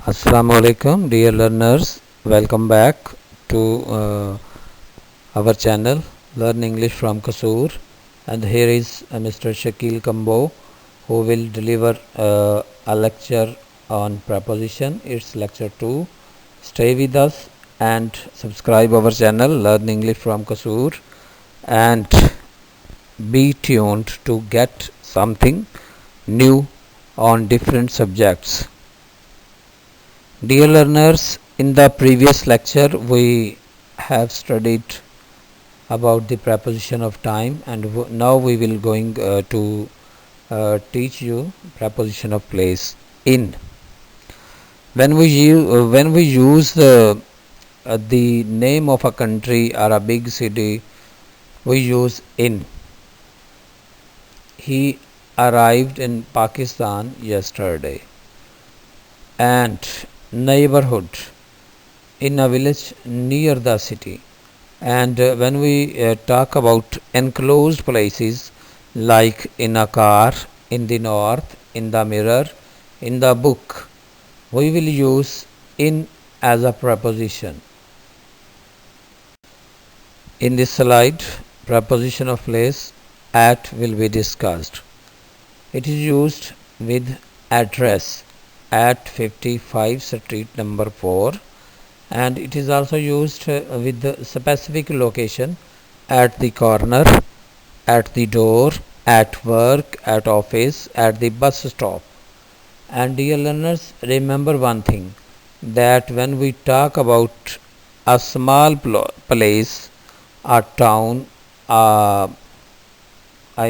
Assalamu alaikum, dear learners. Welcome back to our channel Learn English from Kasur. And here is Mr. Shakil Kamboh, who will deliver a lecture on preposition. It's lecture 2. Stay with us and subscribe our channel Learn English from Kasur and be tuned to get something new on different subjects. Dear learners, in the previous lecture we have studied about the preposition of time, and now we will going to teach you preposition of place. In. When we use the name of a country or a big city, we use in. He arrived in Pakistan yesterday. And neighborhood, in a village near the city. And when we talk about enclosed places like in a car, in the north, in the mirror, in the book, we will use in as a preposition. In this slide, preposition of place, at will be discussed. It is used with address at 55 street number 4, and it is also used with the specific location at the corner, at the door, at work, at office, at the bus stop. And dear learners, remember one thing, that when we talk about a small place, a town, I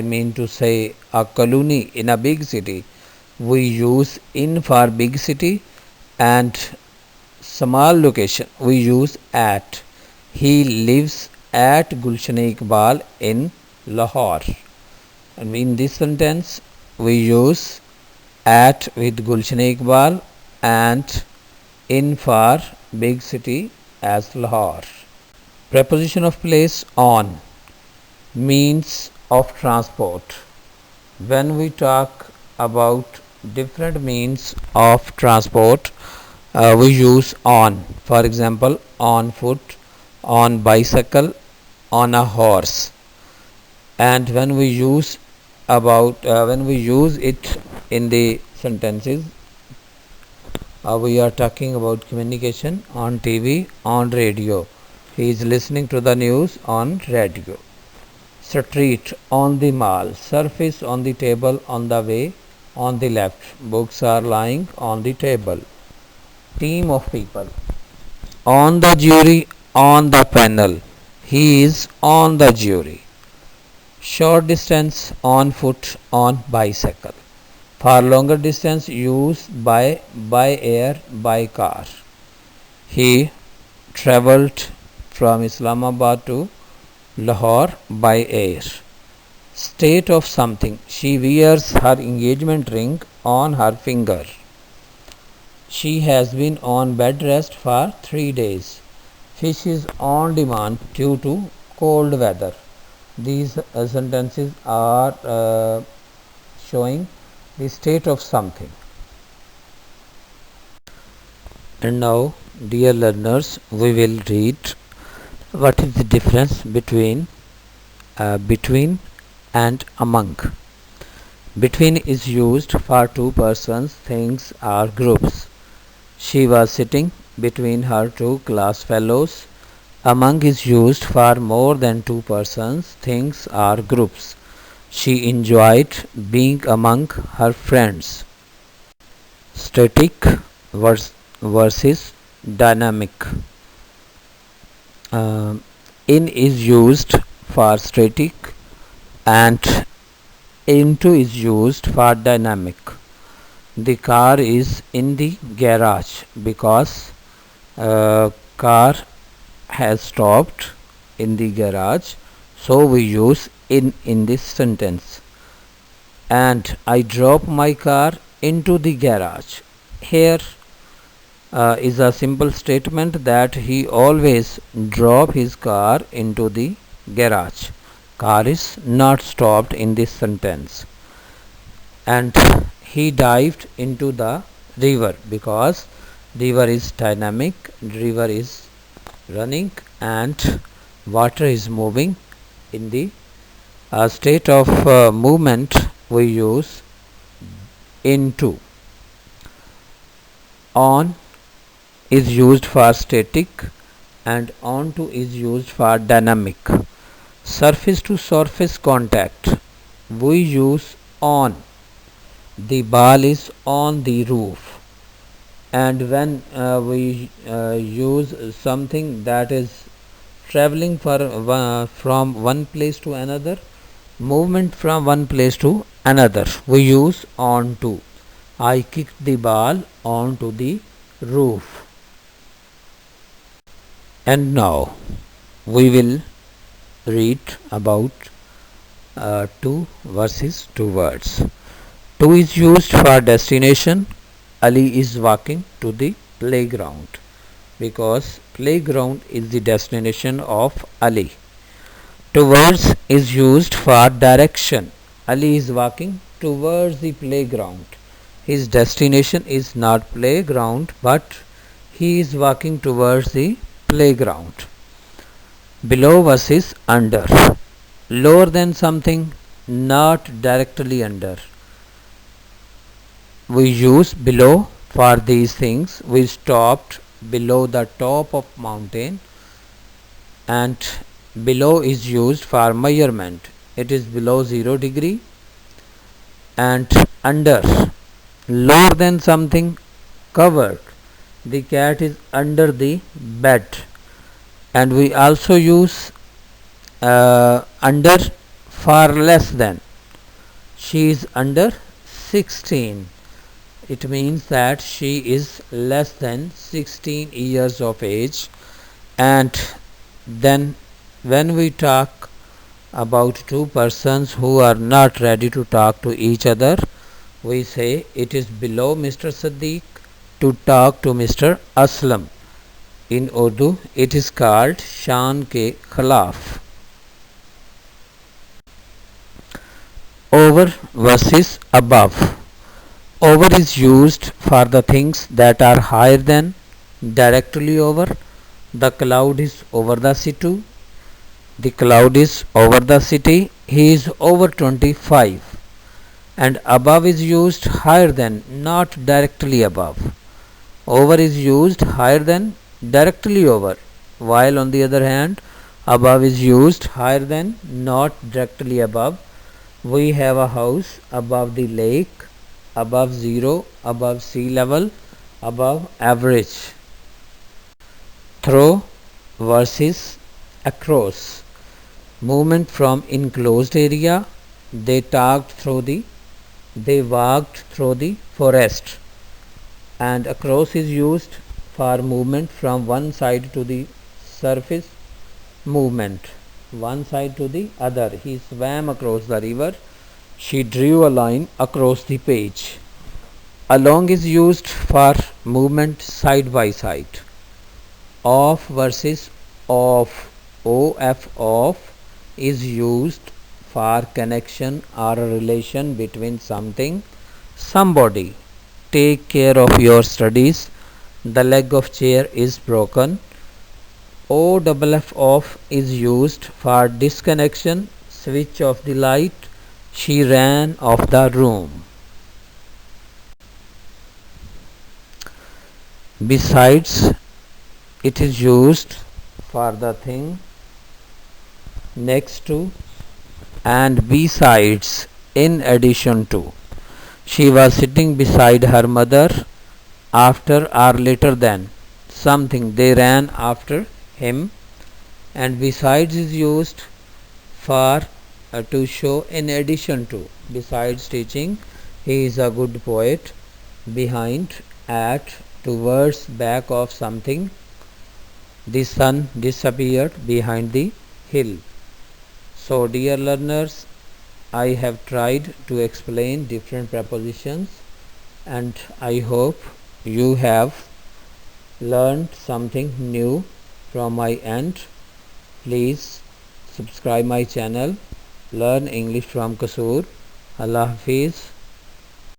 mean to say a colony in a big city, we use in for big city, and small location we use at. He lives at Gulshan Iqbal in Lahore. And in this sentence we use at with Gulshan Iqbal and in for big city as Lahore. Preposition of place, on. Means of transport. When we talk about different means of transport, we use on. For example, on foot, on bicycle, on a horse. And when we use it in the sentences, we are talking about communication, on TV, on radio. He is listening to the news on radio. Street, on the mall. Surface, on the table, on the way, on the left. Books are lying on the table. Team of people. On the jury, on the panel. He is on the jury. Short distance, on foot, on bicycle. For longer distance, use by air, by car. He travelled from Islamabad to Lahore by air. State of something. She wears her engagement ring on her finger. She has been on bed rest for 3 days. Fish is on demand due to cold weather. These sentences are showing the state of something. And now, dear learners, we will read what is the difference between and among. Between is used for two persons, things, or groups. She was sitting between her two class fellows. Among is used for more than two persons, things, or groups. She enjoyed being among her friends. Static versus dynamic. In is used for static and into is used for dynamic. The car is in the garage because car has stopped in the garage, so we use in this sentence. And I drop my car into the garage. Here is a simple statement that he always drop his car into the garage. Car is not stopped in this sentence. And he dived into the river because River is dynamic, river is running, and water is moving. In the state of movement, we use into. On is used for static and onto is used for dynamic. Surface to surface contact, we use on. The ball is on the roof. And when we use something that is traveling from one place to another, movement from one place to another, we use on to. I kicked the ball onto the roof. And now we will read about to versus two words. To is used for destination. Ali is walking to the playground because playground is the destination of Ali. Towards is used for direction. Ali is walking towards the playground. His destination is not playground, but he is walking towards the playground. Below versus under. Lower than something, not directly under. We use below for these things. We stopped below the top of mountain, and below is used for measurement. It is below 0 degree. And under, lower than something, covered. The cat is under the bed. And we also use under for less than. She is under 16. It means that she is less than 16 years of age. And then when we talk about two persons who are not ready to talk to each other, we say it is below Mr. Siddiq to talk to Mr. Aslam. In Urdu, it is called Shan ke Khilaf. Over versus above. Over is used for the things that are higher than, directly over. The cloud is over the city. The cloud is over the city. He is over 25. And above is used higher than, not directly above. Over is used higher than, directly over, while on the other hand above is used higher than, not directly above. We have a house above the lake, above zero, above sea level, above average. Through versus across. Movement from enclosed area. They walked through the forest. And across is used for movement from one side to the surface, movement one side to the other. He swam across the river. She drew a line across the page. Along is used for movement side by side. Off versus off. Off is used for connection or a relation between something, somebody. Take care of your studies. The leg of chair is broken. OFF off is used for disconnection. Switch off the light. She ran off the room. Besides, it is used for the thing next to, and besides, in addition to. She was sitting beside her mother. After or later than something, they ran after him. And besides is used for to show in addition to. Besides teaching, he is a good poet. Behind, at, towards, back of something. The sun disappeared behind the hill. So dear learners, I have tried to explain different prepositions, and I hope you have learned something new from my end. Please subscribe my channel, Learn English from Kasur. Allah Hafiz.